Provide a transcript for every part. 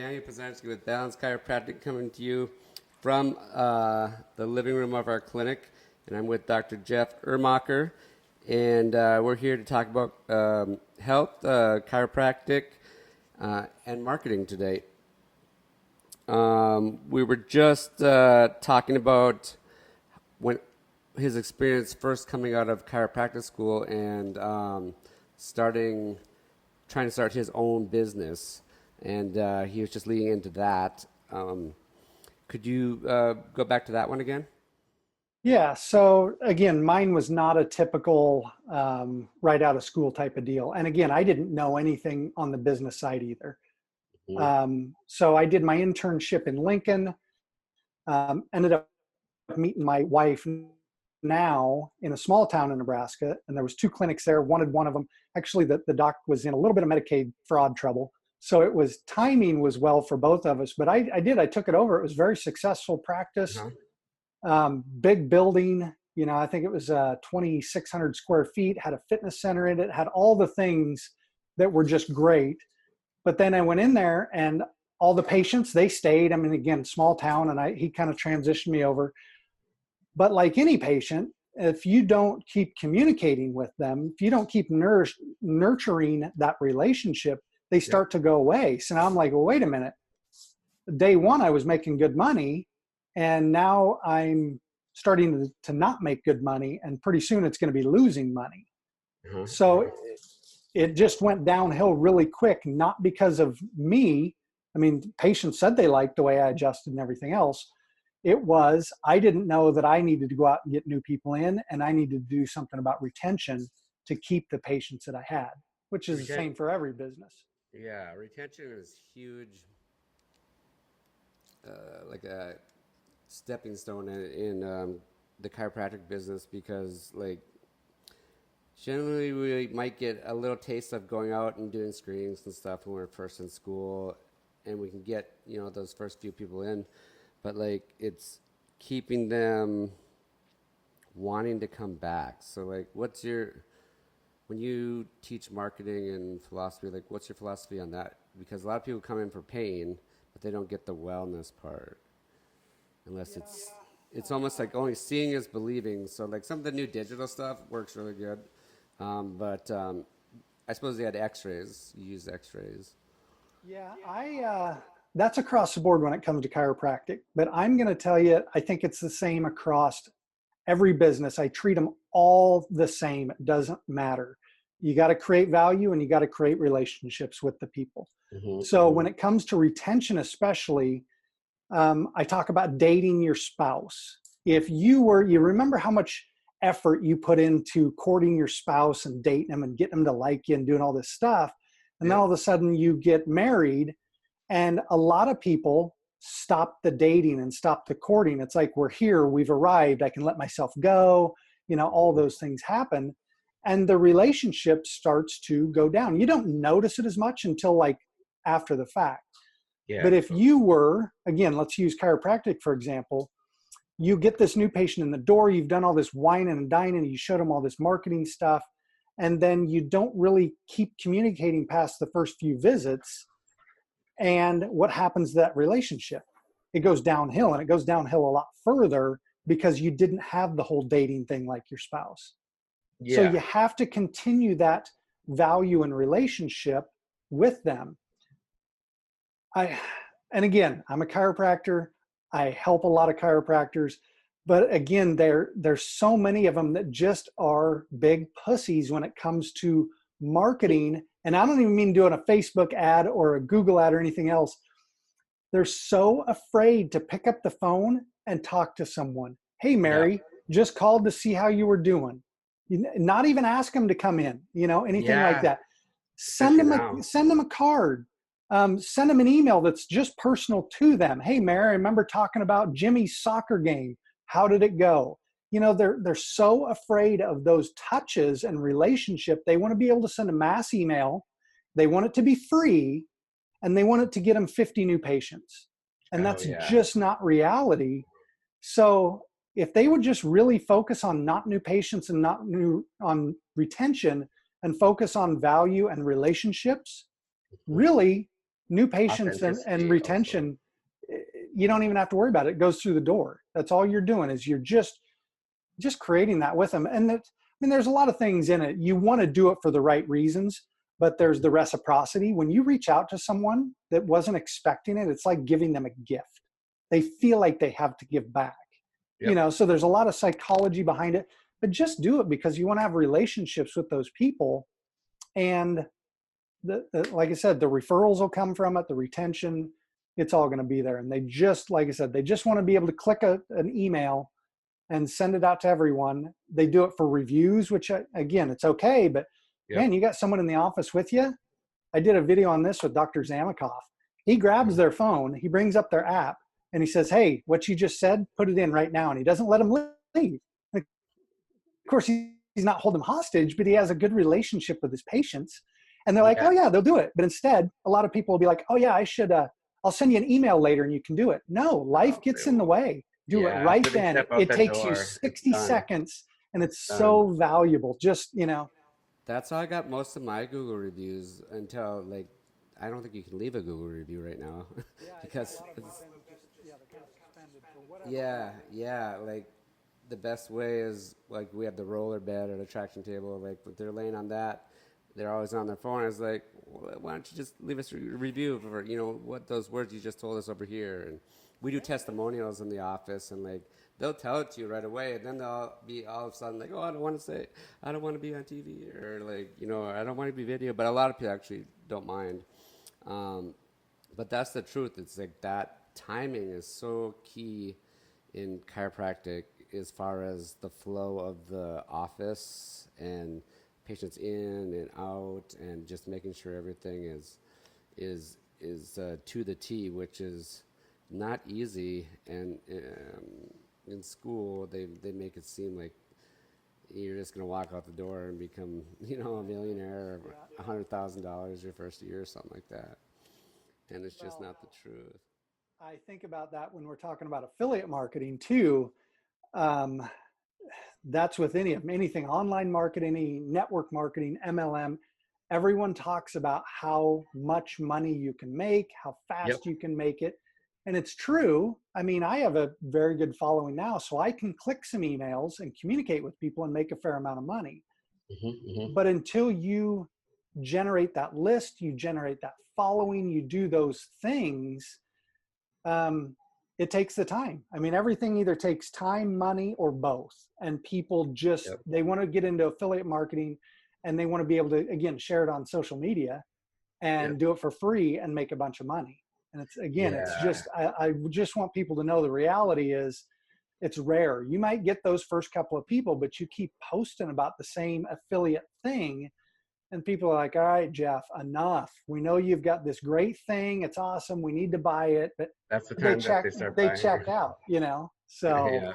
Daniel Pozarnsky with Balance Chiropractic coming to you from the living room of our clinic. And I'm with Dr. Jeff Urmacher. And we're here to talk about health, chiropractic, and marketing today. We were just talking about when his experience first coming out of chiropractic school and trying to start his own business. And he was just leading into that. Could you go back to that one again? Yeah. So again, mine was not a typical right out of school type of deal. And again, I didn't know anything on the business side either. So I did my internship in Lincoln, ended up meeting my wife now in a small town in Nebraska. And there was 2 clinics there, wanted one of them. Actually, the doc was in a little bit of Medicaid fraud trouble. So it was timing was well for both of us, but I took it over. It was very successful practice. Big building, I think it was 2,600 square feet, had a fitness center in it, had all the things that were just great. But then I went in there and all the patients, they stayed. I mean, again, small town, and he kind of transitioned me over. But like any patient, if you don't keep communicating with them, if you don't keep nurturing that relationship, they start to go away. So now I'm like, well, wait a minute. Day one, I was making good money. And now I'm starting to not make good money. And pretty soon it's going to be losing money. So it just went downhill really quick, not because of me. I mean, patients said they liked the way I adjusted and everything else. It was, I didn't know that I needed to go out and get new people in, and I needed to do something about retention to keep the patients that I had, which is the same for every business. Yeah, retention is huge, like a stepping stone in the chiropractic business, because like generally we might get a little taste of going out and doing screenings and stuff when we're first in school, and we can get those first few people in, but like it's keeping them wanting to come back. So like when you teach marketing and philosophy, like what's your philosophy on that? Because a lot of people come in for pain, but they don't get the wellness part. Unless it's almost like only seeing is believing. So like some of the new digital stuff works really good. But I suppose they had x-rays. You use x-rays. Yeah, that's across the board when it comes to chiropractic. But I'm going to tell you, I think it's the same across every business. I treat them all the same. It doesn't matter. You got to create value and you got to create relationships with the people. So when it comes to retention, especially, I talk about dating your spouse. If you remember how much effort you put into courting your spouse and dating them and getting them to like you and doing all this stuff. And then all of a sudden you get married, and a lot of people stop the dating and stop the courting. It's like, we're here, we've arrived, I can let myself go. All those things happen. And the relationship starts to go down. You don't notice it as much until like after the fact. But if you were, again, let's use chiropractic, for example, you get this new patient in the door, you've done all this whining and dining, you showed them all this marketing stuff, and then you don't really keep communicating past the first few visits. And what happens to that relationship? It goes downhill, and it goes downhill a lot further because you didn't have the whole dating thing like your spouse. So you have to continue that value and relationship with them. And again, I'm a chiropractor. I help a lot of chiropractors, but again, there's so many of them that just are big pussies when it comes to marketing. And I don't even mean doing a Facebook ad or a Google ad or anything else. They're so afraid to pick up the phone and talk to someone. Hey, Mary, just called to see how you were doing. Not even ask them to come in, anything like that. Send them a card. Send them an email that's just personal to them. Hey, Mary, I remember talking about Jimmy's soccer game. How did it go? They're so afraid of those touches and relationship. They want to be able to send a mass email. They want it to be free, and they want it to get them 50 new patients. And that's just not reality. So if they would just really focus on not new patients and not on retention, and focus on value and relationships, really New patients and Authenticity also. retention, you don't even have to worry about it. It goes through the door. That's all you're doing is you're just creating that with them. And that, I mean, there's a lot of things in it. You want to do it for the right reasons, but there's the reciprocity. When you reach out to someone that wasn't expecting it, it's like giving them a gift. They feel like they have to give back. You Yep. know, so there's a lot of psychology behind it, but just do it because you want to have relationships with those people. And like I said, the referrals will come from it, the retention, it's all going to be there. And they just, like I said, they just want to be able to click an email and send it out to everyone. They do it for reviews, which again, it's okay, but Yep. man, you got someone in the office with you. I did a video on this with Dr. Zamikoff. He grabs their phone, he brings up their app, and he says, hey, what you just said, put it in right now. And he doesn't let them leave. Of course, he's not holding them hostage, but he has a good relationship with his patients. And they're like, Yeah. oh yeah, they'll do it. But instead, a lot of people will be like, oh yeah, I should, I'll send you an email later and you can do it. No, life gets in the way. Do it Yeah, right as soon as you then. step out It that takes you door, it's 60 done. seconds and it's Done. so valuable. Just, you know, That's how I got most of my Google reviews until like I don't think you can leave a Google review right now because it's, yeah, like the best way is like we have the roller bed or the traction table. Like if they're laying on that, they're always on their phone. It's like, why don't you just leave us a review for what those words you just told us over here? And we do testimonials in the office, and like they'll tell it to you right away, and then they'll be all of a sudden like, oh, I don't want to be on TV, or like I don't want to be video. But a lot of people actually don't mind. Um, but that's the truth. It's like that timing is so key in chiropractic as far as the flow of the office and patients in and out and just making sure everything is to the T, which is not easy. And in school, they make it seem like you're just going to walk out the door and become a millionaire or $100,000 your first year or something like that. And it's just not the truth. I think about that when we're talking about affiliate marketing too. Um, that's with anything online marketing, any network marketing, MLM. Everyone talks about how much money you can make, how Yep. fast you can make it. And it's true. I mean, I have a very good following now, so I can click some emails and communicate with people and make a fair amount of money. But until you generate that list, you generate that following, you do those things, it takes the time. I mean, everything either takes time, money, or both. And people just, Yep. they want to get into affiliate marketing and they want to be able to, again, share it on social media and Yep. do it for free and make a bunch of money. And it's, again, it's Yeah. just, I just want people to know the reality is it's rare. You might get those first couple of people, but you keep posting about the same affiliate thing. And people are like, all right, Jeff, enough. We know you've got this great thing. It's awesome. We need to buy it. But That's the they time that they start they buying. check out, So Yeah.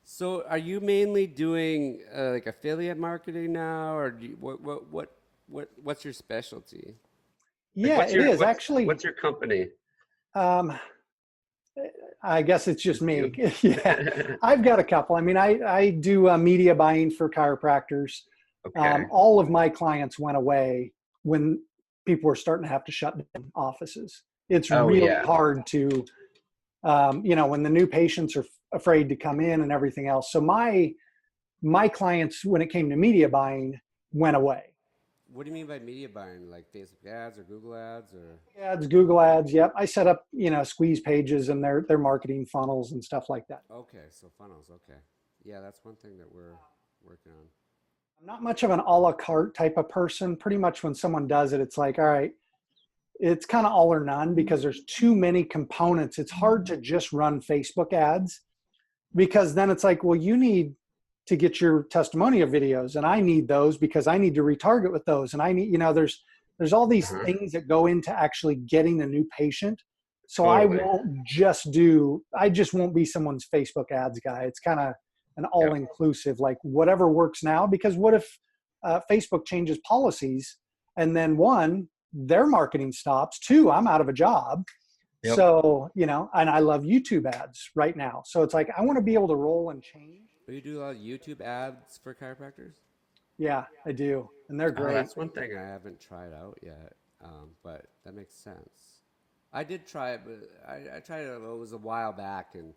So, are you mainly doing like affiliate marketing now, or what's your specialty? Like, yeah, it is actually. what's your company? Um, I guess it's just Just me. you? Yeah, I've got a couple. I mean, I do media buying for chiropractors. Okay. All of my clients went away when people were starting to have to shut down offices. It's Oh, really yeah. hard to, when the new patients are afraid to come in and everything else. So my clients, when it came to media buying, went away. What do you mean by media buying? Like Facebook ads or Google ads or? Ads, Google ads. Yep. I set up, squeeze pages and their marketing funnels and stuff like that. Okay, so funnels. Okay, yeah, that's one thing that we're working on. I'm not much of an a la carte type of person. Pretty much when someone does it, it's like, all right, it's kind of all or none because there's too many components. It's hard to just run Facebook ads because then it's like, well, you need to get your testimonial videos and I need those because I need to retarget with those. And I need, there's all these things that go into actually getting a new patient. So Totally. I just won't be someone's Facebook ads guy. It's kind of an all-inclusive, like whatever works now, because what if Facebook changes policies and then one, their marketing stops, two, I'm out of a job. Yep. So, and I love YouTube ads right now. So it's like, I want to be able to roll and change. But you do a lot of YouTube ads for chiropractors? Yeah, I do. And they're Oh, great. that's one thing. I haven't tried out yet. But that makes sense. I did try it, but I tried it. It was a while back, and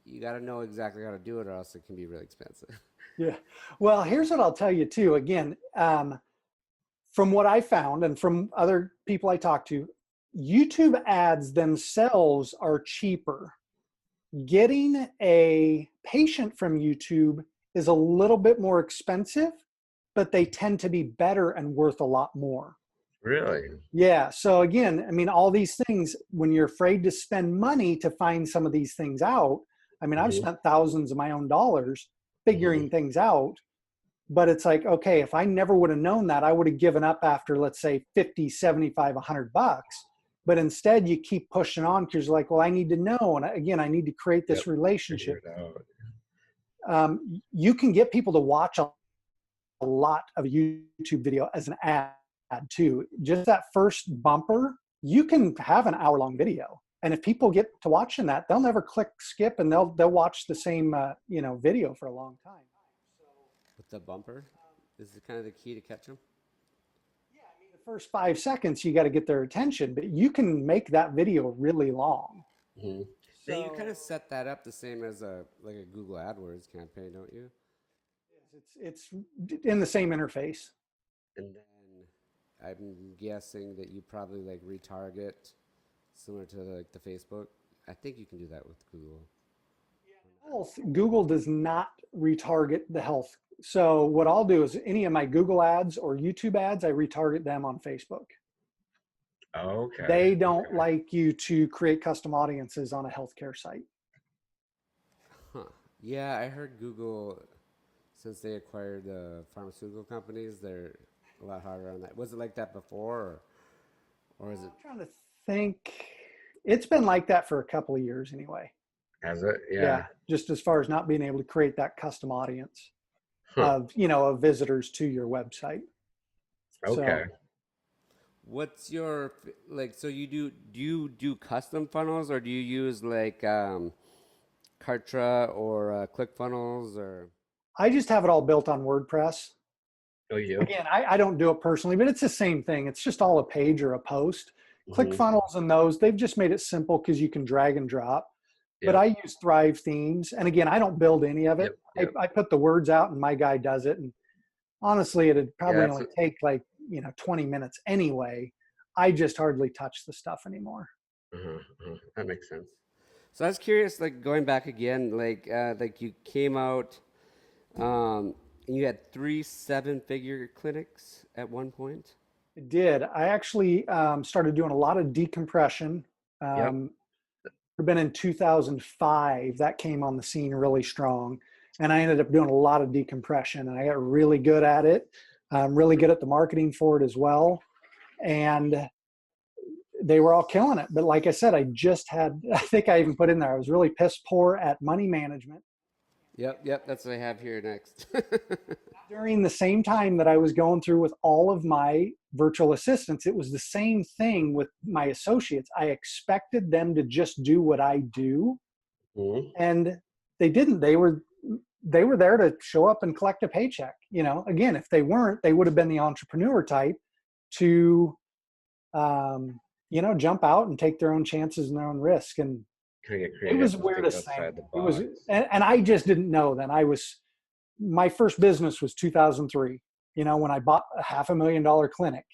you got to know exactly how to do it, or else it can be really expensive. Yeah. Well, here's what I'll tell you too. Again, from what I found and from other people I talked to, YouTube ads themselves are cheaper. Getting a patient from YouTube is a little bit more expensive, but they tend to be better and worth a lot more. Really? Yeah. So again, I mean, all these things, when you're afraid to spend money to find some of these things out, I mean, I've Mm-hmm. spent thousands of my own dollars figuring Mm-hmm. things out, but it's like, okay, if I never would have known that, I would have given up after, let's say 50, 75, $100. But instead you keep pushing on because you're like, well, I need to know. And again, I need to create this Yep. Figure relationship. it out. You can get people to watch a lot of a YouTube video as an ad too. Just that first bumper, you can have an hour-long video, and if people get to watching that, they'll never click skip, and they'll watch the same video for a long time. With the bumper, is it kind of the key to catch them? Yeah, I mean, the first 5 seconds you got to get their attention, but you can make that video really long. Mm-hmm. Now you kind of set that up the same as a Google AdWords campaign, don't you? It's in the same interface. And then I'm guessing that you probably like retarget similar to like the Facebook. I think you can do that with Google. Health, Google does not retarget the health. So what I'll do is any of my Google ads or YouTube ads, I retarget them on Facebook. Okay. They don't like you to create custom audiences on a healthcare site. Huh. Yeah, I heard Google, since they acquired the pharmaceutical companies, they're a lot harder on that. Was it like that before, or is it? I'm trying to think. It's been like that for a couple of years anyway. Has it? Yeah. Yeah. Just as far as not being able to create that custom audience Huh. of visitors to your website. Okay. So, What's your like? So do you do custom funnels, or do you use like Kartra or ClickFunnels or? I just have it all built on WordPress. Oh, you? Again, I don't do it personally, but it's the same thing. It's just all a page or a post. Mm-hmm. ClickFunnels and those, they've just made it simple because you can drag and drop. But Yep. I use Thrive themes. And again, I don't build any of it. Yep. I put the words out and my guy does it. And honestly, it'd probably Yeah, only take 20 minutes anyway. I just hardly touch the stuff anymore. That makes sense. So I was curious, like going back again, like you came out, and you had 3 7-figure clinics at one point. I did. I actually started doing a lot of decompression. Yep. It been in 2005 that came on the scene really strong, and I ended up doing a lot of decompression, and I got really good at it. Really good at the marketing for it as well, and they were all killing it. But like I said, I think I even put in there, I was really piss poor at money management. Yep, that's what I have here next. During the same time that I was going through with all of my virtual assistants, it was the same thing with my associates. I expected them to just do what I do, Mm-hmm. and they didn't. They were there to show up and collect a paycheck. Again, if they weren't, they would have been the entrepreneur type to, jump out and take their own chances and their own risk. And Kind of get it creative. was and weirdest think thing. outside the It was, box. and I just didn't know then. My first business was 2003. When I bought a $500,000 clinic.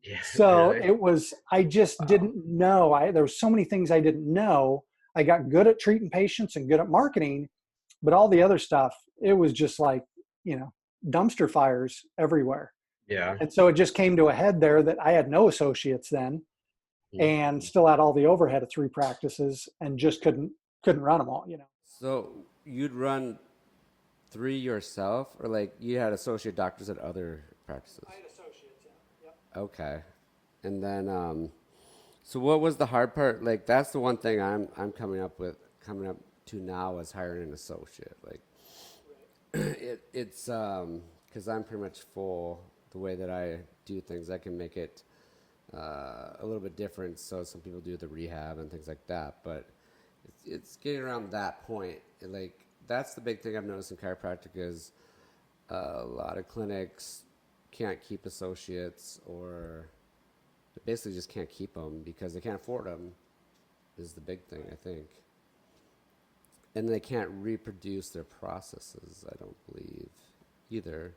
Yeah, So really? I just didn't know. There were so many things I didn't know. I got good at treating patients and good at marketing, but all the other stuff, it was just like, dumpster fires everywhere. Yeah. And so it just came to a head there that I had no associates then, and still had all the overhead of 3 practices and just couldn't run them all. So you'd run 3 yourself, or like you had associate doctors at other practices? I had associates, yeah. Yep. Okay. And then, so what was the hard part? Like, that's the one thing I'm coming up to now is hiring an associate. Like, it's because I'm pretty much full the way that I do things. I can make it a little bit different. So some people do the rehab and things like that, but it's getting around that point. Like, that's the big thing I've noticed in chiropractic is a lot of clinics can't keep associates, or They basically just can't keep them because they can't afford them. Is the big thing, I think. And they can't reproduce their processes, I don't believe, either.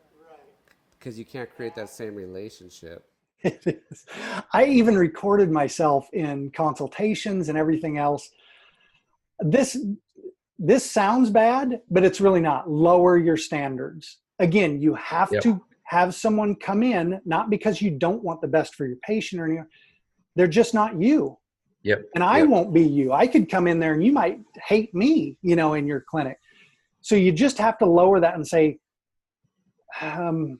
Because you can't create that same relationship. It is. I even recorded myself in consultations and everything else. This this sounds bad, but it's really not. Lower your standards. Again, you have Yep. to have someone come in, not because you don't want the best for your patient or anything. They're just not you. Yep. And I Yep. won't be you. I could come in there and you might hate me, in your clinic. So you just have to lower that and say, can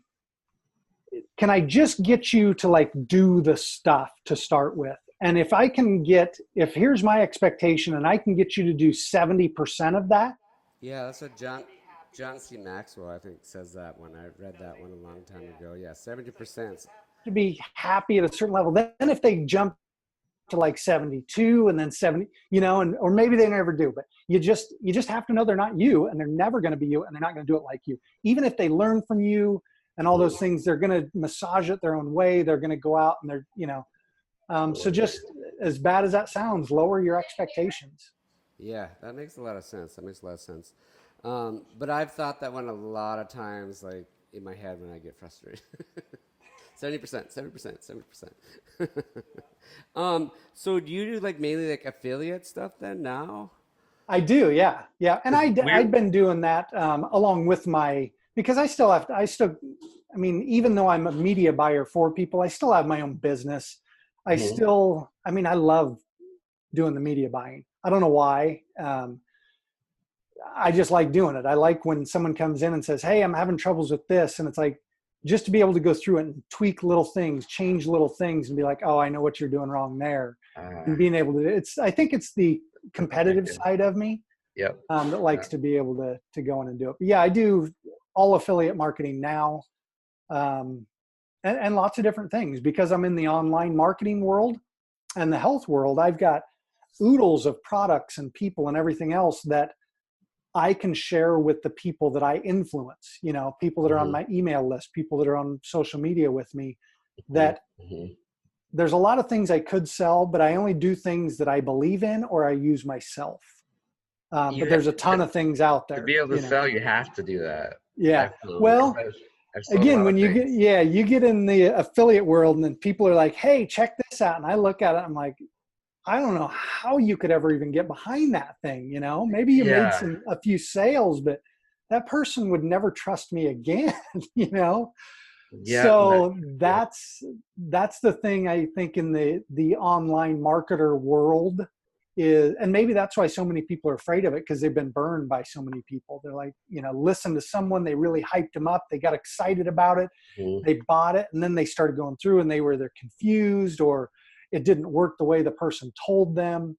I just get you to like do the stuff to start with? And if here's my expectation and I can get you to do 70% of that. Yeah, that's what John C. Maxwell, I think, says that one. I read that one a long time ago. Yeah, 70%. To be happy at a certain level. Then if they jump to like 72 and then 70, or maybe they never do, but you just have to know they're not you and they're never going to be you and they're not going to do it like you. Even if they learn from you and all those things, they're going to massage it their own way. They're going to go out and so just as bad as that sounds, lower your expectations. Yeah, that makes a lot of sense. But I've thought that one a lot of times, like in my head when I get frustrated. 70%. So do you do like mainly like affiliate stuff then now? I do, yeah. And I'd been doing that along with because even though I'm a media buyer for people, I still have my own business. I love doing the media buying. I don't know why. I just like doing it. I like when someone comes in and says, hey, I'm having troubles with this. And it's like, just to be able to go through it and tweak little things, change little things and be like, oh, I know what you're doing wrong there. And being able to, I think it's the competitive side of me Yep. that likes to be able to go in and do it. But yeah, I do all affiliate marketing now. And lots of different things because I'm in the online marketing world and the health world. I've got oodles of products and people and everything else that I can share with the people that I influence, people that are on my email list, people that are on social media with me, that there's a lot of things I could sell, but I only do things that I believe in or I use myself. But there's a ton of things out there. To be able to sell, you have to do that. Yeah. Well, again, when you get in the affiliate world and then people are like, hey, check this out. And I look at it, I'm like, I don't know how you could ever even get behind that thing. Maybe you made a few sales, but that person would never trust me again, Yeah, so that's the thing I think in the online marketer world is, and maybe that's why so many people are afraid of it because they've been burned by so many people. They're like, listen to someone, they really hyped them up. They got excited about it. They bought it. And then they started going through and they're confused or it didn't work the way the person told them.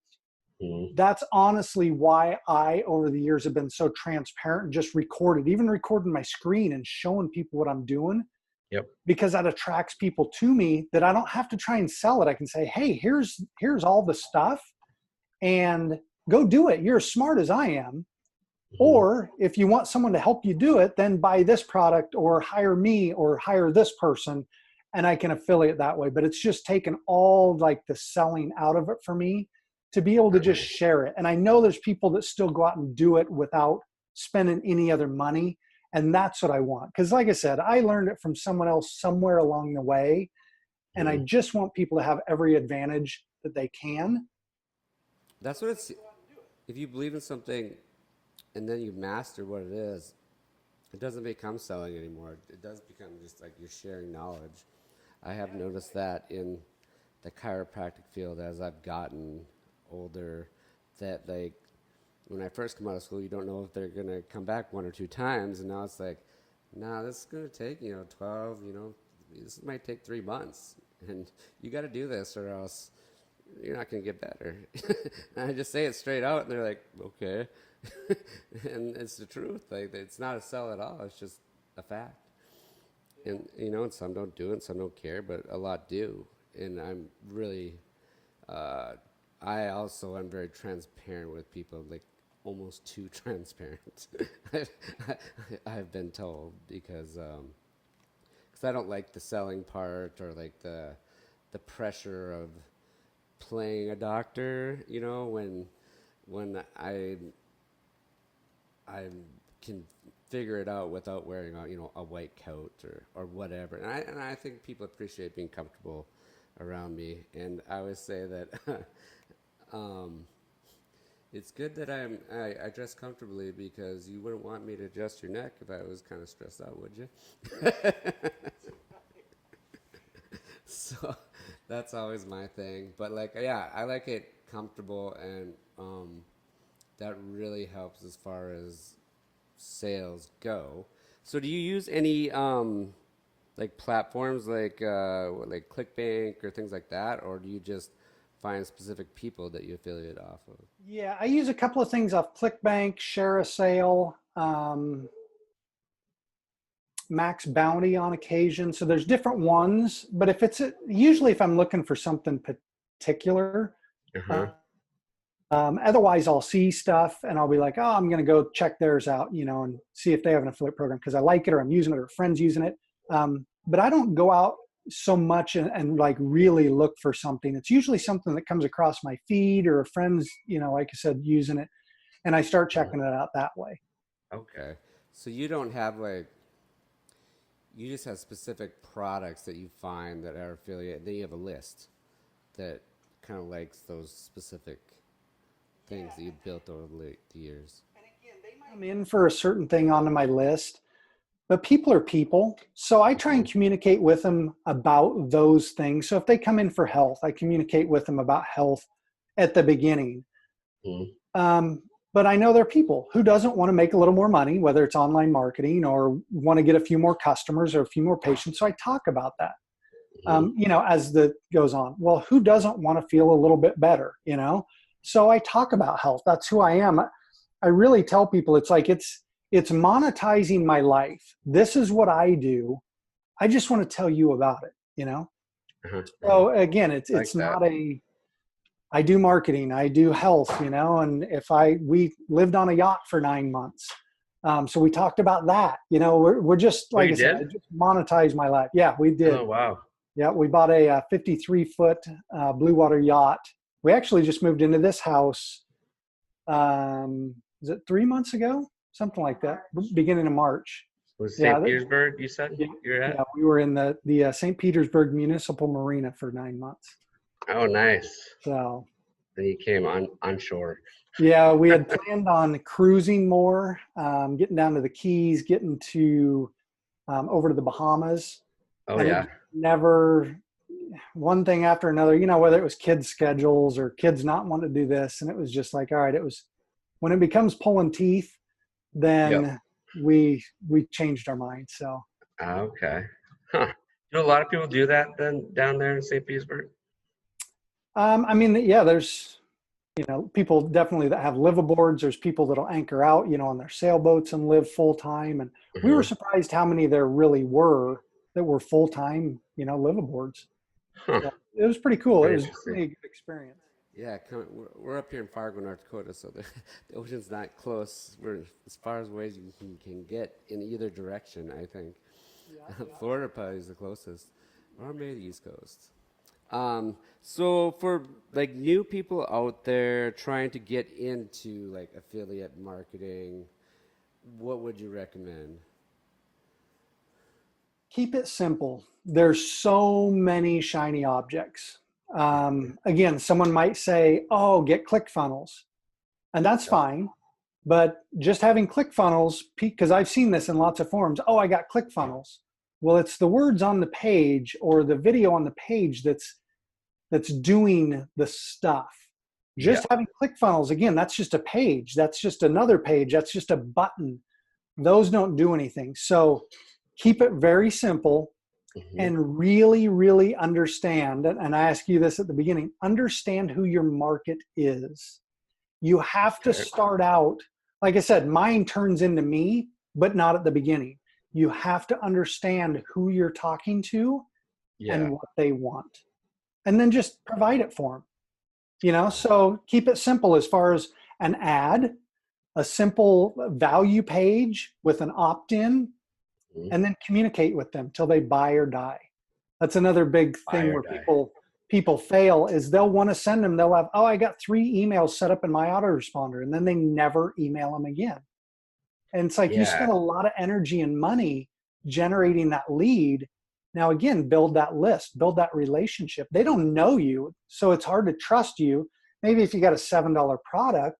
That's honestly why I, over the years, have been so transparent and just even recording my screen and showing people what I'm doing. Yep. Because that attracts people to me that I don't have to try and sell it. I can say, hey, here's all the stuff and go do it. You're as smart as I am. Or if you want someone to help you do it, then buy this product or hire me or hire this person and I can affiliate that way. But it's just taken all like the selling out of it for me to be able to just share it. And I know there's people that still go out and do it without spending any other money. And that's what I want. Because like I said, I learned it from someone else somewhere along the way. And I just want people to have every advantage that they can. That's what it's, if you believe in something and then you master what it is, it doesn't become selling anymore. It does become just like you're sharing knowledge. I have noticed that in the chiropractic field as I've gotten older, that like when I first come out of school, you don't know if they're going to come back one or two times. And now it's like, nah, this is going to take, 12, this might take 3 months. And you got to do this or else you're not going to get better. And I just say it straight out and they're like, okay. And it's the truth. Like, it's not a sell at all. It's just a fact. And, and some don't do it, and some don't care, but a lot do. And I'm really, I also am very transparent with people, like almost too transparent. I've been told because I don't like the selling part or like the the pressure of playing a doctor, you know, when I can figure it out without wearing a white coat or whatever. And I think people appreciate being comfortable around me. And I always say that it's good that I dress comfortably, because you wouldn't want me to adjust your neck if I was kind of stressed out, would you? So that's always my thing. But like, yeah, I like it comfortable, and that really helps as far as sales go. So do you use any like platforms like ClickBank or things like that, or do you just find specific people that you affiliate off of? Yeah, I use a couple of things off ClickBank, Share a Sale, Max Bounty on occasion. So there's different ones, but usually if I'm looking for something particular, Uh-huh. otherwise I'll see stuff and I'll be like, oh, I'm going to go check theirs out, and see if they have an affiliate program because I like it, or I'm using it, or a friend's using it. But I don't go out so much and like really look for something. It's usually something that comes across my feed, or a friend's, like I said, using it, and I start checking it out that way. Okay. So you don't have you just have specific products that you find that are affiliated. Then you have a list that kind of likes those specific things that you've built over the years. I'm in for a certain thing onto my list, but people are people. So I try and communicate with them about those things. So if they come in for health, I communicate with them about health at the beginning. But I know there are people who doesn't want to make a little more money, whether it's online marketing or want to get a few more customers or a few more patients. So I talk about that, as the goes on. Well, who doesn't want to feel a little bit better, So I talk about health. That's who I am. I really tell people it's like it's monetizing my life. This is what I do. I just want to tell you about it, So again, it's Like that. not I do marketing, I do health, and we lived on a yacht for 9 months. So we talked about that, we're just, like you I said, I did? just monetize my life. Yeah, we did. Oh, wow. Yeah, we bought a 53-foot blue water yacht. We actually just moved into this house. Is it 3 months ago? Something like that, beginning of March. Was Yeah, St. Petersburg, you said yeah, you're at? yeah, we were in the St. Petersburg Municipal Marina for 9 months. Oh, nice. So Then you came on shore. yeah, we had planned on cruising more, getting down to the Keys, getting to over to the Bahamas, Oh, and yeah. it never, one thing after another, whether it was kids' schedules or kids not wanting to do this, and it was just like, all right, it was when it becomes pulling teeth, then we changed our mind. So Okay. Huh. Do a lot of people do that then down there in St. Petersburg? I mean, yeah, there's people definitely that have liveaboards. There's people that'll anchor out, on their sailboats and live full time. And we were surprised how many there really were that were full time, liveaboards. Huh. So it was pretty cool. It Very was interesting. really a good experience. Yeah, we're up here in Fargo, North Dakota, so the ocean's not close. We're as far as ways you can get in either direction, I think. Florida probably is the closest, or maybe the East Coast. So for like new people out there trying to get into like affiliate marketing, what would you recommend? Keep it simple. There's so many shiny objects. Again, someone might say, oh, get ClickFunnels. And that's fine. But just having ClickFunnels, because I've seen this in lots of forums, oh, I got ClickFunnels. Well, it's the words on the page or the video on the page that's doing the stuff. Just having ClickFunnels, again, that's just a page. That's just another page. That's just a button. Those don't do anything. So keep it very simple and really, really understand. And I ask you this at the beginning, understand who your market is. You have to start out, like I said, mine turns into me, but not at the beginning. You have to understand who you're talking to and what they want. And then just provide it for them. So keep it simple as far as an ad, a simple value page with an opt-in, and then communicate with them till they buy or die. That's another big thing where people fail is they'll want to send them. They'll have, oh, I got 3 emails set up in my autoresponder, and then they never email them again. And it's like you spend a lot of energy and money generating that lead. Now, again, build that list, build that relationship. They don't know you, so it's hard to trust you. Maybe if you got a $7 product,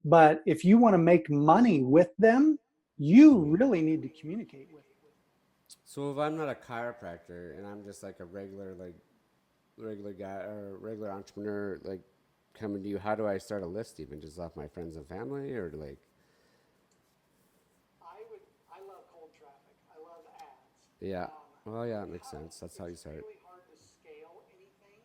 but if you want to make money with them, you really need to communicate with them. So if I'm not a chiropractor and I'm just like a regular guy or regular entrepreneur, like coming to you, how do I start a list? Even just off my friends and family, or like? I love cold traffic. I love ads. Yeah. Well, yeah, it makes sense. That's how you start. It's really hard to scale anything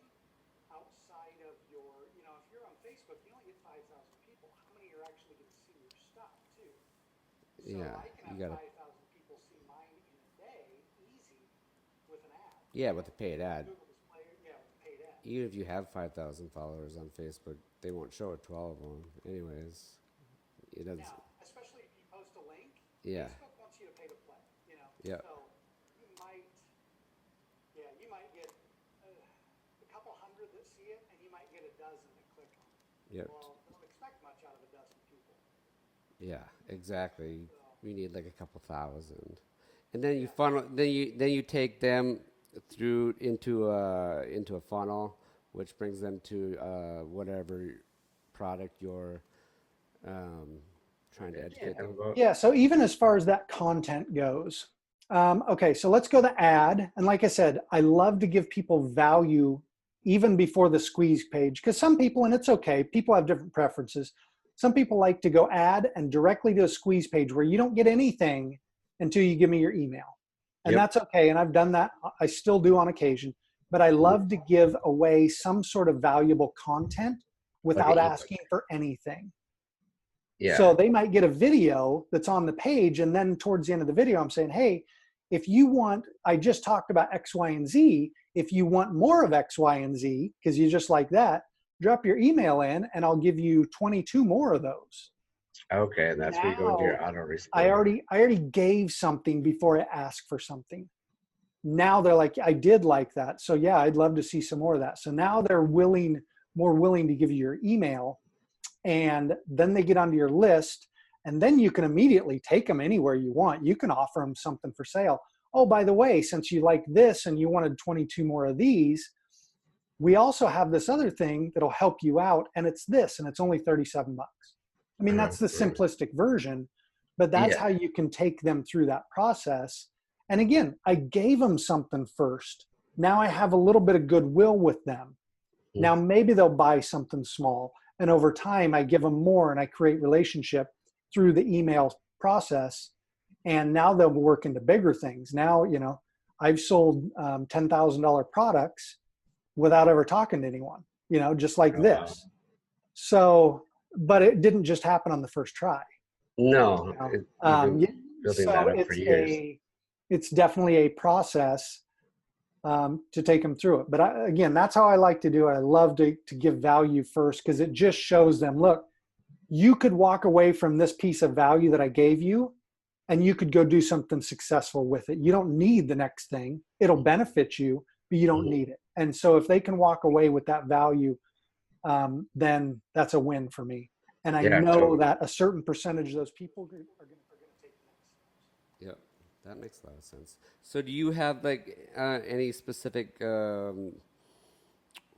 outside of your, if you're on Facebook, you only get 5,000 people. How many are actually going to see your stuff too? So Yeah, I can have 5,000 people see mine in a day, easy, with an ad. Yeah, with a paid ad. Google Display, with a paid ad. Even if you have 5,000 followers on Facebook, they won't show it to all of them. Anyways, it doesn't. Now, especially if you post a link, Yeah. Facebook wants you to pay to play. Yeah. So you might get a couple hundred that see it, and you might get a dozen that click on it. Yeah. Well, don't expect much out of a dozen people. Yeah, exactly. We need like a couple thousand, and then you funnel. Then you take them through into a funnel, which brings them to whatever product you're trying to educate them about. Yeah. So even as far as that content goes, okay. So let's go to ad. And like I said, I love to give people value even before the squeeze page, because some people, and it's okay, people have different preferences. Some people like to go ad and directly to a squeeze page where you don't get anything until you give me your email. And that's okay. And I've done that. I still do on occasion, but I love to give away some sort of valuable content without asking for anything. Yeah. So they might get a video that's on the page, and then towards the end of the video, I'm saying, hey, if you want, I just talked about X, Y, and Z. If you want more of X, Y, and Z, because you just like that, drop your email in and I'll give you 22 more of those. Okay, and that's where you go to your autoresponder. I already gave something before I asked for something. Now they're like, I did like that. So yeah, I'd love to see some more of that. So now they're more willing to give you your email, and then they get onto your list, and then you can immediately take them anywhere you want. You can offer them something for sale. Oh, by the way, since you like this and you wanted 22 more of these, we also have this other thing that'll help you out, and it's this, and it's only 37 bucks. I mean, that's the simplistic version, but that's how you can take them through that process. And again, I gave them something first. Now I have a little bit of goodwill with them. Now maybe they'll buy something small, and over time I give them more, and I create relationship through the email process. And now they'll work into bigger things. Now, I've sold $10,000 products without ever talking to anyone, just like this. So, but it didn't just happen on the first try. No, building that up for years. It's definitely a process to take them through it. But again, that's how I like to do it. I love to give value first, because it just shows them, look, you could walk away from this piece of value that I gave you, and you could go do something successful with it. You don't need the next thing. It'll benefit you, but you don't need it. And so if they can walk away with that value, then that's a win for me. And I know that a certain percentage of those people are going to take the next steps. Yeah, that makes a lot of sense. So do you have like any specific,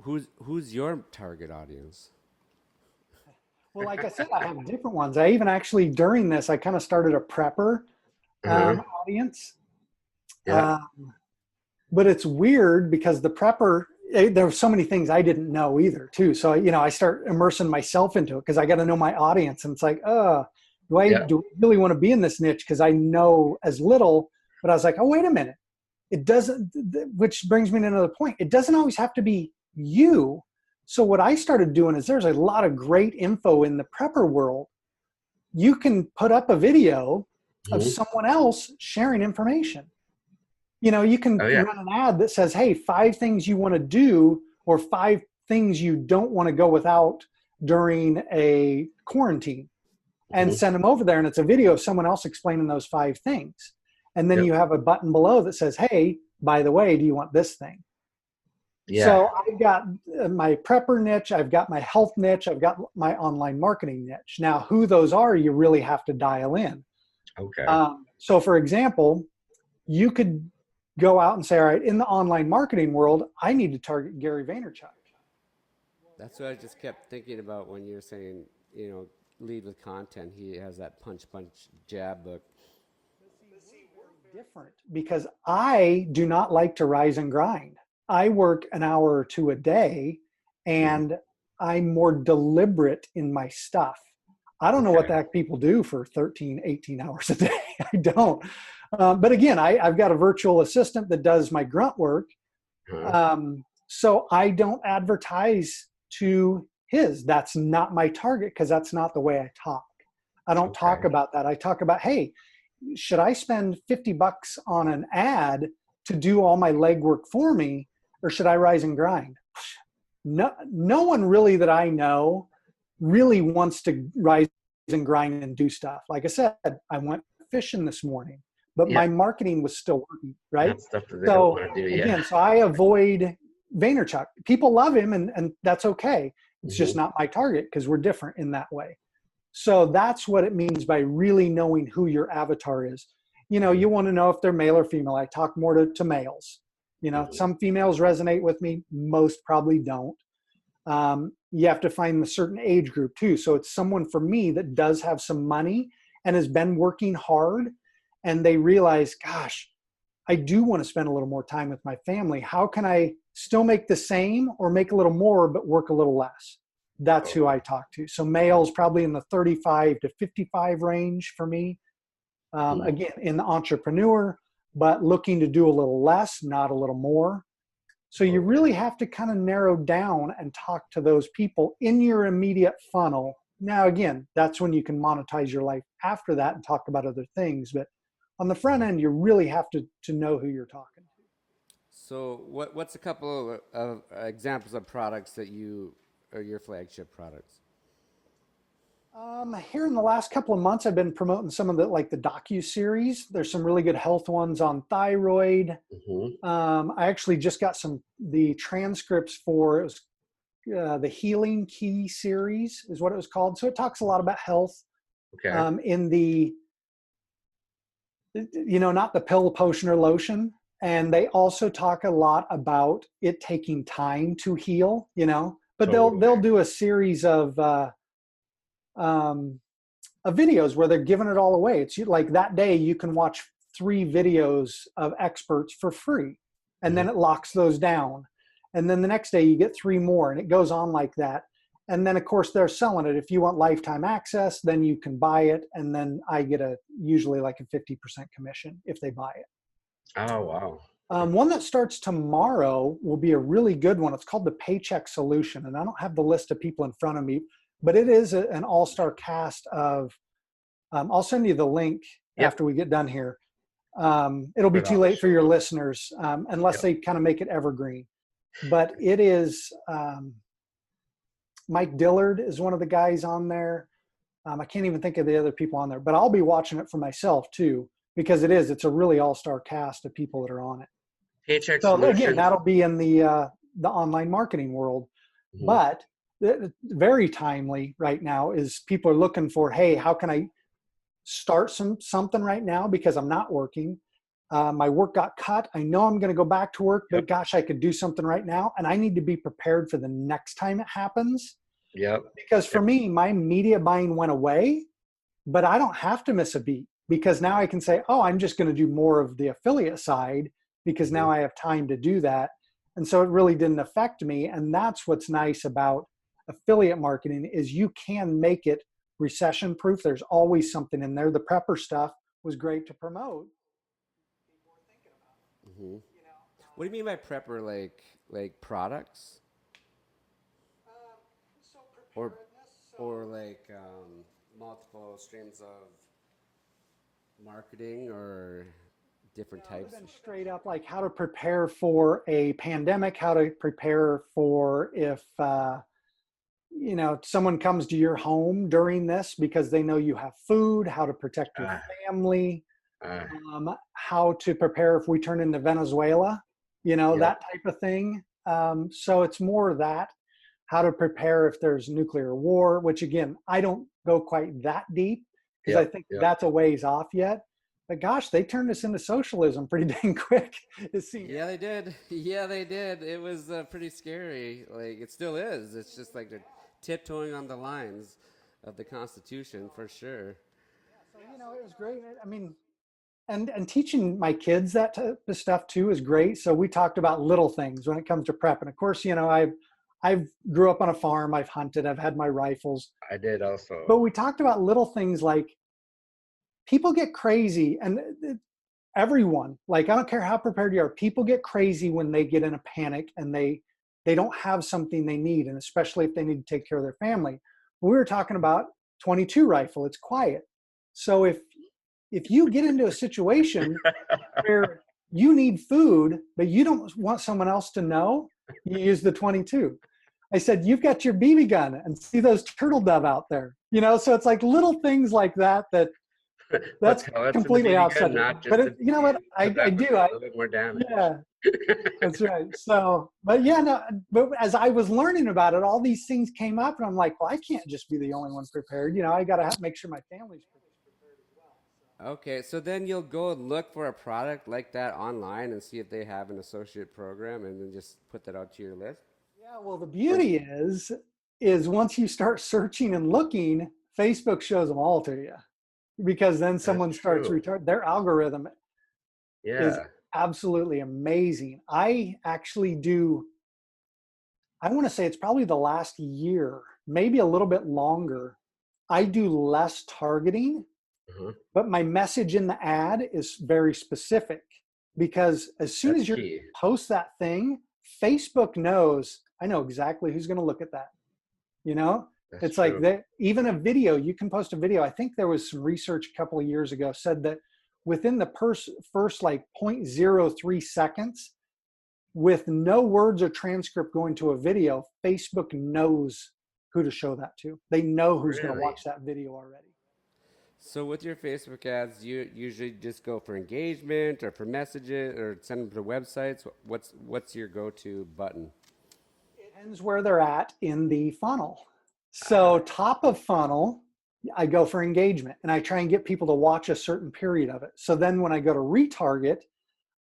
who's your target audience? Well, like I said, I have different ones. I even actually, during this, I kind of started a prepper audience. Yeah. But it's weird because the prepper, there were so many things I didn't know either too. So, I start immersing myself into it because I got to know my audience. And it's like, do I really want to be in this niche? Because I know as little, but I was like, oh, wait a minute. It doesn't, which brings me to another point. It doesn't always have to be you. So what I started doing is there's a lot of great info in the prepper world. You can put up a video of someone else sharing information. You can run an ad that says, hey, 5 things you want to do, or 5 things you don't want to go without during a quarantine, and send them over there. And it's a video of someone else explaining those 5 things. And then you have a button below that says, hey, by the way, do you want this thing? Yeah. So I've got my prepper niche, I've got my health niche, I've got my online marketing niche. Now, who those are, you really have to dial in. Okay. So for example, you could go out and say, all right, in the online marketing world, I need to target Gary Vaynerchuk. That's what I just kept thinking about when you're saying, lead with content. He has that punch, jab book. Different because I do not like to rise and grind. I work an hour or two a day and I'm more deliberate in my stuff. I don't know what the heck people do for 13, 18 hours a day. I don't. But again, I've got a virtual assistant that does my grunt work. So I don't advertise to his. That's not my target because that's not the way I talk. I don't talk about that. I talk about, hey, should I spend $50 on an ad to do all my legwork for me, or should I rise and grind? No one really that I know really wants to rise and grind and do stuff. Like I said, I went fishing this morning, but my marketing was still working, right? That's stuff that they don't want to do, again, so I avoid Vaynerchuk. People love him, and that's okay. It's just not my target because we're different in that way. So that's what it means by really knowing who your avatar is. You want to know if they're male or female. I talk more to males. Some females resonate with me. Most probably don't. You have to find a certain age group too. So it's someone for me that does have some money and has been working hard, and they realize, gosh, I do want to spend a little more time with my family. How can I still make the same or make a little more, but work a little less? That's who I talk to. So males probably in the 35 to 55 range for me. Again, in the entrepreneur, but looking to do a little less, not a little more. So you really have to kind of narrow down and talk to those people in your immediate funnel. Now, again, that's when you can monetize your life after that and talk about other things. But on the front end, you really have to know who you're talking to. So what's a couple of examples of products that are your flagship products? Here in the last couple of months, I've been promoting some of the docu-series. There's some really good health ones on thyroid. I actually just got the transcripts for the Healing Key series is what it was called. So it talks a lot about health in the, not the pill, potion, or lotion. And they also talk a lot about it taking time to heal, but they'll do a series of videos where they're giving it all away. It's like that day you can watch 3 videos of experts for free, and then it locks those down. And then the next day you get 3 more, and it goes on like that. And then of course they're selling it. If you want lifetime access, then you can buy it. And then I get usually like a 50% commission if they buy it. Oh, wow. One that starts tomorrow will be a really good one. It's called the Paycheck Solution. And I don't have the list of people in front of me, but it is an all-star cast of, I'll send you the link after we get done here. It'll be too late for your listeners unless they kind of make it evergreen. But it is, Mike Dillard is one of the guys on there. I can't even think of the other people on there, but I'll be watching it for myself too, because it's a really all-star cast of people that are on it. Paycheck So Solutions. again, that'll be in the online marketing world. But very timely right now is people are looking for, hey, how can I start something right now because I'm not working. My work got cut. I know I'm going to go back to work, but gosh, I could do something right now. And I need to be prepared for the next time it happens. Because for me, my media buying went away, but I don't have to miss a beat because now I can say, oh, I'm just going to do more of the affiliate side because now I have time to do that. And so it really didn't affect me. And that's what's nice about affiliate marketing is you can make it recession proof. There's always something in there. The prepper stuff was great to promote. What do you mean by prepper? Like products? Or like multiple streams of marketing or different types? Straight up like how to prepare for a pandemic, how to prepare for if someone comes to your home during this because they know you have food, how to protect your family. Uh, how to prepare if we turn into Venezuela, Yep. that type of thing. So it's more of that, how to prepare if there's nuclear war, which again, I don't go quite that deep because I Yep. think Yep. that's a ways off yet. But gosh, they turned us into socialism pretty dang quick. It seems. Yeah, they did. Yeah, they did. It was pretty scary. Like it still is. It's just like they're tiptoeing on the lines of the Constitution for sure. So, it was great. I mean, and teaching my kids that type of stuff too is great. So we talked about little things when it comes to prep. And of course, I've grew up on a farm. I've hunted. I've had my rifles. I did also. But we talked about little things like people get crazy, and everyone, like I don't care how prepared you are, people get crazy when they get in a panic and they don't have something they need, and especially if they need to take care of their family. We were talking about 22 rifle. It's quiet. So if you get into a situation where you need food, but you don't want someone else to know, you use the 22. I said, you've got your BB gun and see those turtle dove out there. So it's like little things like that that's completely outside. But you know what? I do. A little bit more damage. Yeah, that's right. So, but yeah, no, but as I was learning about it, all these things came up and I'm like, well, I can't just be the only one prepared. I got to make sure my family's prepared as well. Okay, so then you'll go look for a product like that online and see if they have an associate program, and then just put that out to your list. Yeah, well, the beauty is once you start searching and looking, Facebook shows them all to you, because then someone starts their algorithm is absolutely amazing. I actually do, I want to say it's probably the last year, maybe a little bit longer. I do less targeting, but my message in the ad is very specific, because as soon as you post that thing, Facebook knows, I know exactly who's going to look at that. It's true. Like that. Even a video, you can post a video. I think there was some research a couple of years ago said that within the first like 0.03 seconds, with no words or transcript going to a video, Facebook knows who to show that to. They know who's going to watch that video already. So with your Facebook ads, you usually just go for engagement or for messages or send them to websites. What's your go-to button? It depends where they're at in the funnel. So top of funnel, I go for engagement, and I try and get people to watch a certain period of it. So then when I go to retarget,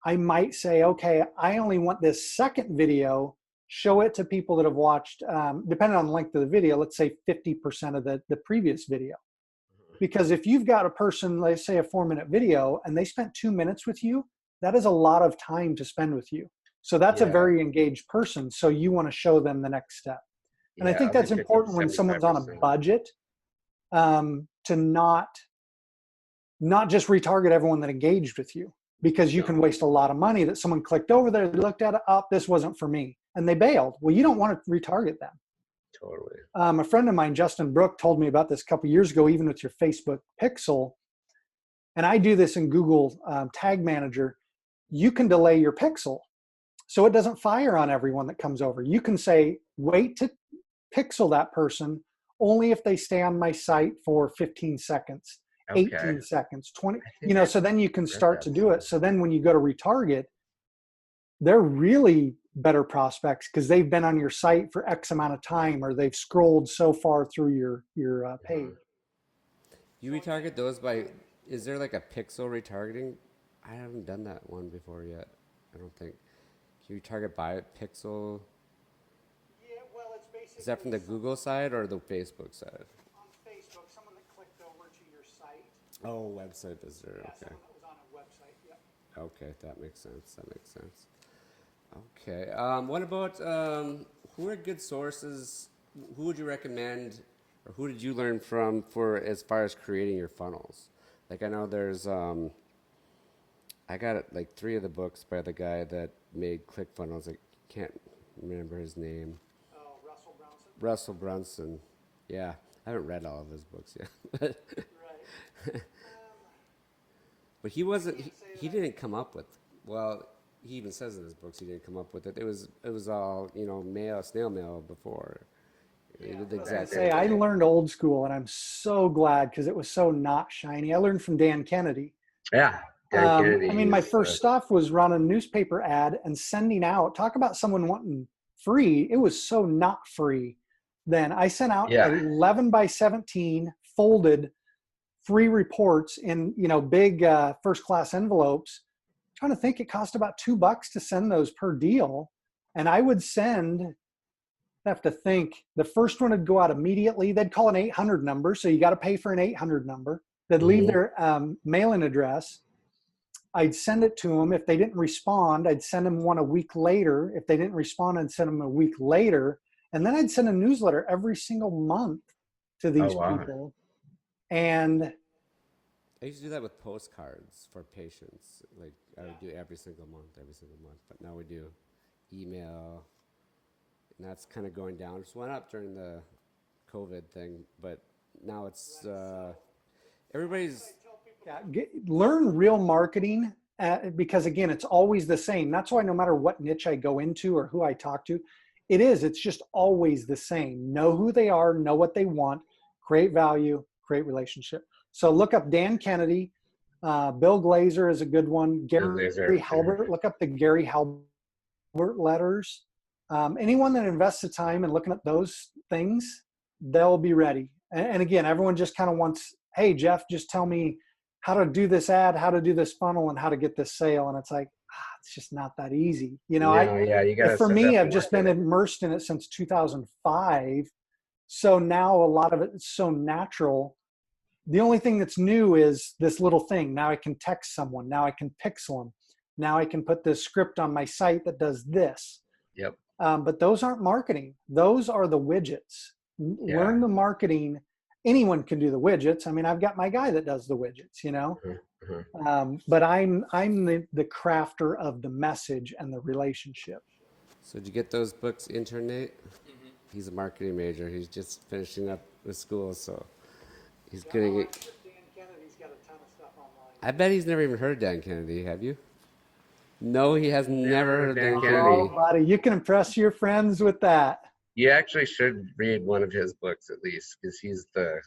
I might say, okay, I only want this second video, show it to people that have watched, depending on the length of the video, let's say 50% of the previous video. Because if you've got a person, let's say a 4-minute video, and they spent 2 minutes with you, that is a lot of time to spend with you. So that's a very engaged person. So you want to show them the next step. And I think that's important when someone's on a budget, to not just retarget everyone that engaged with you, because you can waste a lot of money that someone clicked over there, they looked at it, oh, this wasn't for me, and they bailed. Well, you don't want to retarget them. Totally. A friend of mine, Justin Brook, told me about this a couple years ago, even with your Facebook pixel. And I do this in Google Tag Manager. You can delay your pixel so it doesn't fire on everyone that comes over. You can say, wait to pixel that person only if they stay on my site for 15 seconds, 18 seconds, 20, so then you can start to do it. So then when you go to retarget, they're really better prospects because they've been on your site for X amount of time, or they've scrolled so far through your page. You retarget those by, is there like a pixel retargeting? I haven't done that one before yet, I don't think. Can you target by pixel? Yeah, well, it's basically. Is that from the Google side or the Facebook side? On Facebook, someone that clicked over to your site. Oh, website visitor. Yeah, Okay. someone that was on a website. Yep. Okay, that makes sense. Okay. What about who are good sources? Who would you recommend, or who did you learn from for as far as creating your funnels? Like I know there's I got like 3 of the books by the guy that made ClickFunnels. I can't remember his name. Oh, Russell Brunson. Russell Brunson. Yeah, I haven't read all of his books yet. Right. But he wasn't. He didn't come up with. Well, he even says in his books he didn't come up with it. It was all snail mail before. Yeah, I learned old school, and I'm so glad because it was so not shiny. I learned from Dan Kennedy. Yeah. Dan Kennedy. I mean, my first stuff was running a newspaper ad and sending out, talk about someone wanting free. It was so not free. Then I sent out 11 by 17 folded free reports in, big first class envelopes. I'm trying to think, it cost about $2 to send those per deal. And I would send, I have to think, the first one would go out immediately. They'd call an 800 number. So you got to pay for an 800 number. They'd leave their mailing address. I'd send it to them. If they didn't respond, I'd send them one a week later. If they didn't respond, I'd send them a week later. And then I'd send a newsletter every single month to these people. And I used to do that with postcards for patients. Like I would do every single month. But now we do email, and that's kind of going down. It just went up during the COVID thing, but now it's everybody's. Learn real marketing because again, it's always the same. That's why no matter what niche I go into or who I talk to, it's just always the same. Know who they are, know what they want, create value, create relationship. So look up Dan Kennedy, Bill Glazer is a good one. Gary Halbert, look up the Gary Halbert letters. Anyone that invests the time in looking at those things, they'll be ready. And again, everyone just kind of wants, hey, Jeff, just tell me how to do this ad, how to do this funnel, and how to get this sale. And it's like, it's just not that easy. You gotta, for me, I've just been immersed in it since 2005. So now a lot of it is so natural. The only thing that's new is this little thing. Now I can text someone. Now I can pixel them. Now I can put this script on my site that does this. Yep. But those aren't marketing. Those are the widgets. Learn the marketing. Anyone can do the widgets. I mean, I've got my guy that does the widgets, but I'm the crafter of the message and the relationship. So did you get those books, Internate? Mm-hmm. He's a marketing major. He's just finishing up with school, so he's getting it. Dan Kennedy's got a ton of stuff online. I bet he's never even heard of Dan Kennedy. Have you? No, he has never heard of Dan Kennedy. Oh, buddy, you can impress your friends with that. You actually should read one of his books at least, because he's the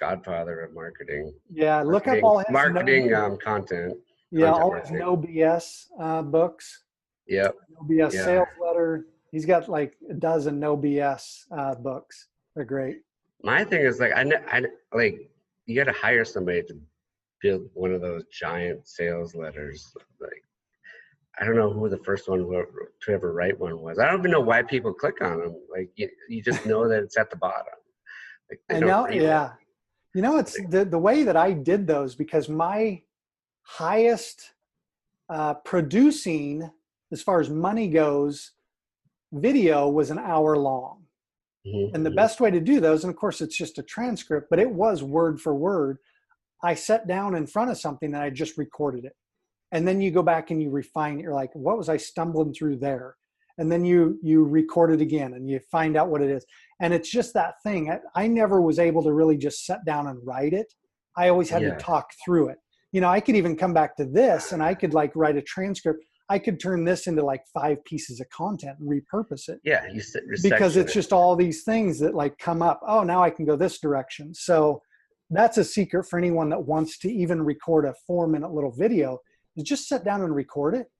godfather of marketing. Yeah, look up all his marketing content. Yeah, all his No BS books. Yep. No BS sales letter. He's got like a dozen No BS books. They're great. My thing is like I like you got to hire somebody to build one of those giant sales letters. Like I don't know who the first one to ever write one was. I don't even know why people click on them. Like you just know that it's at the bottom. Like, I know, yeah. It's the way that I did those, because my highest producing, as far as money goes, video was an hour long. Mm-hmm. And the best way to do those, and of course it's just a transcript, but it was word for word. I sat down in front of something and I just recorded it. And then you go back and you refine it. You're like, what was I stumbling through there? And then you record it again and you find out what it is. And it's just that thing. I never was able to really just sit down and write it. I always had to talk through it. I could even come back to this and I could like write a transcript. I could turn this into like 5 pieces of content and repurpose it. Yeah. Because it's just all these things that like come up. Oh, now I can go this direction. So that's a secret for anyone that wants to even record a 4-minute little video. You just sit down and record it,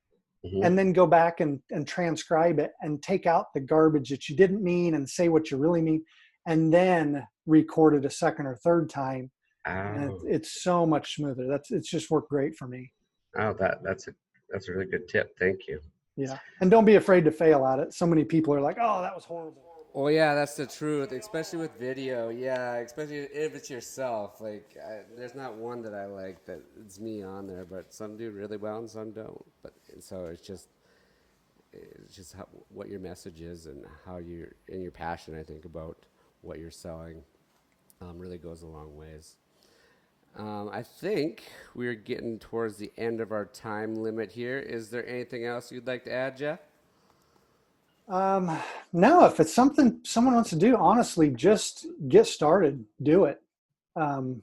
and then go back and transcribe it and take out the garbage that you didn't mean and say what you really mean, and then record it a second or third time. And it's so much smoother. It's just worked great for me. Oh, that's a really good tip. Thank you. Yeah. And don't be afraid to fail at it. So many people are like, oh, that was horrible. Oh yeah, that's the truth, especially with video. Yeah, especially if it's yourself. Like, there's not one that I like that it's me on there, but some do really well and some don't. But so it's just what your message is and how you're in your passion. I think about what you're selling really goes a long ways. I think we're getting towards the end of our time limit here. Is there anything else you'd like to add, Jeff? No, if it's something someone wants to do, honestly, just get started, do it. And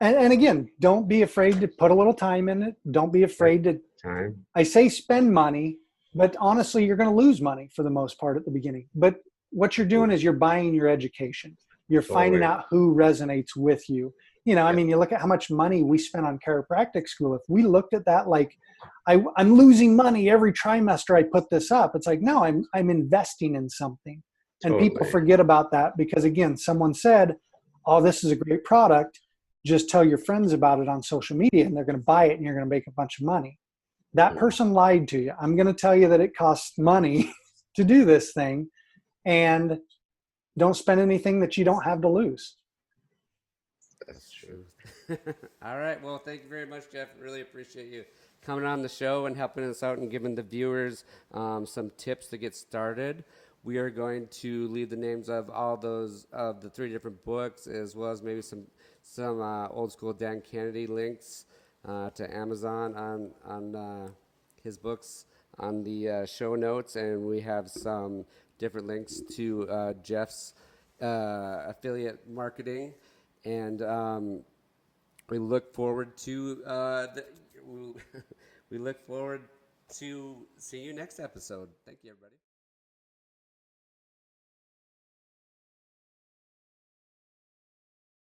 again, don't be afraid to put a little time in it. Don't be afraid to, I say spend money, but honestly, you're going to lose money for the most part at the beginning. But what you're doing is you're buying your education. You're finding out who resonates with you. I mean, you look at how much money we spent on chiropractic school. If we looked at that like I'm losing money every trimester I put this up, it's like, no, I'm investing in something. And people Totally. forget about that because, again, someone said, oh, this is a great product. Just tell your friends about it on social media and they're going to buy it and you're going to make a bunch of money. That person lied to you. I'm going to tell you that it costs money to do this thing, and don't spend anything that you don't have to lose. That's true. All right. Well, thank you very much, Jeff. Really appreciate you coming on the show and helping us out and giving the viewers some tips to get started. We are going to leave the names of all those of the 3 different books, as well as maybe some old school Dan Kennedy links to Amazon on his books on the show notes, and we have some different links to Jeff's affiliate marketing, and we look forward to we look forward to seeing you next episode. Thank you, everybody.